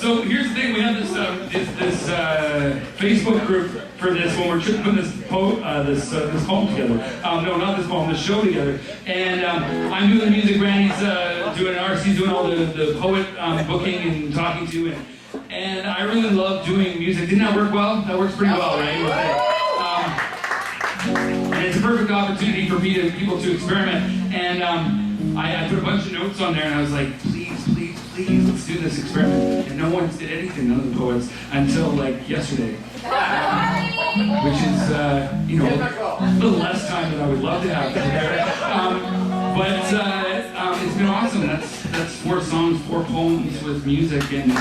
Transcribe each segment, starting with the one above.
So here's the thing: we have this Facebook group for this when we're putting this poem together. No, not this poem, this show together. And I'm doing the music. Randy's doing RC's doing all the poet booking and talking to, and I really love doing music. Didn't that work well? That works pretty well, right? And it's a perfect opportunity for people to experiment. And I put a bunch of notes on there, and I was like, please, let's do this experiment. And no one did anything, none of the poets, until like yesterday. Which is, a little less time than I would love to have there. But it's been awesome. That's 4 songs, 4 poems with music, and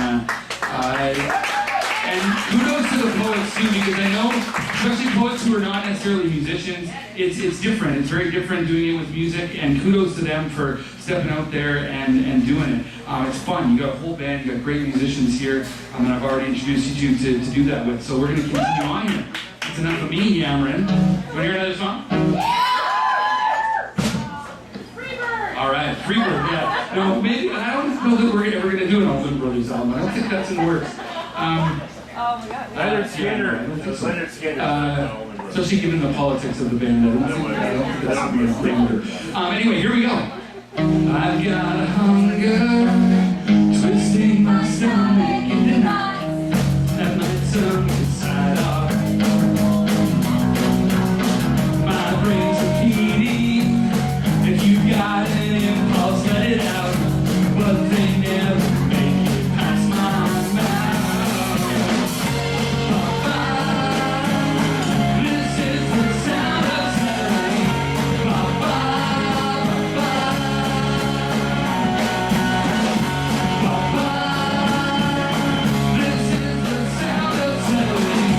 kudos to the poets too, because I know, especially poets who are not necessarily musicians, it's different. It's very different doing it with music, and kudos to them for stepping out there and doing it. It's fun. You got a whole band, you got great musicians here, and I've already introduced you to do that with. So we're going to continue on here. It's enough of me yammering. Want to hear another song? All right, Freebird, yeah. No, maybe, I don't know that we're ever going to do an All Good Brothers album. I don't think that's in the works. Oh my God. Leonard Skinner. Especially given the politics of the band, I don't think that's going to be a Freebird. Anyway, here we go. I've got a hunger, twisting my stomach in the night. At night, some side off. My brain's repeating. If you got an impulse, let it out. But they never make it past my mouth. This is the sound of settling. This is the sound of settling.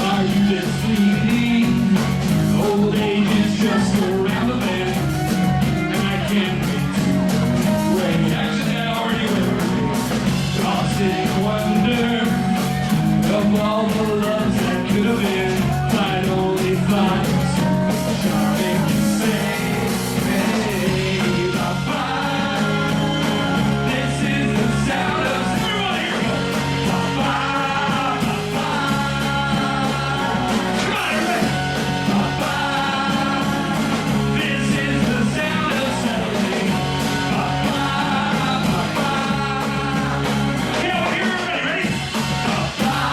Are you this fleeting? Old age is just around the bend, and I can't wait to wait. Actually, I already went. Lost in wonder of all the loves that could have been. I'd only find charming to say, hey, bye-bye. This is the sound of everybody. Here we go. Bye-bye, bye-bye. Come on, everybody. Bye-bye. This is the sound of settling. Bye-bye, bye-bye. Okay, over here, everybody. Ready? Bye-bye.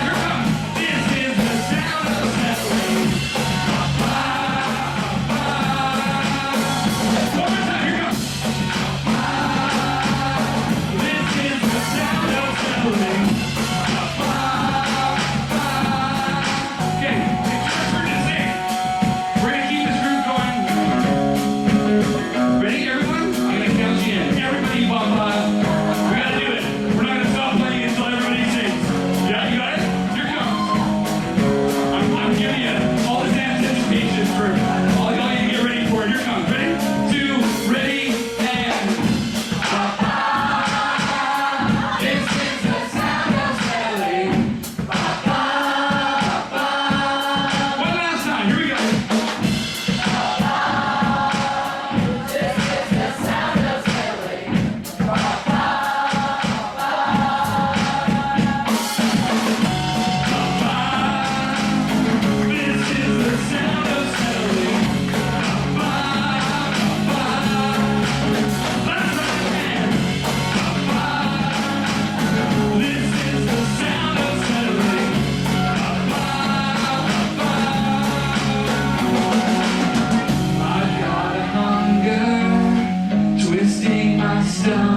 Here it comes. This is the sound of settling. Bye-bye, bye-bye. One more time. Here it comes. Bye-bye. This is the sound of settling. Okay, it's your turn to sing. We're gonna keep this groove going. Ready, everyone? I'm gonna count you in. Everybody, Baba. We gotta do it. We're not gonna stop playing until everybody sings. Yeah, you got it? Here it comes. I'm giving you all this anticipation for all y'all you to get ready for it. Here it comes. Ready? 2, ready, and this is the sound of settling. One last time. Here we go. This is the sound of settling. Last time again. This is the sound of settling. I've got a hunger, twisting my stomach.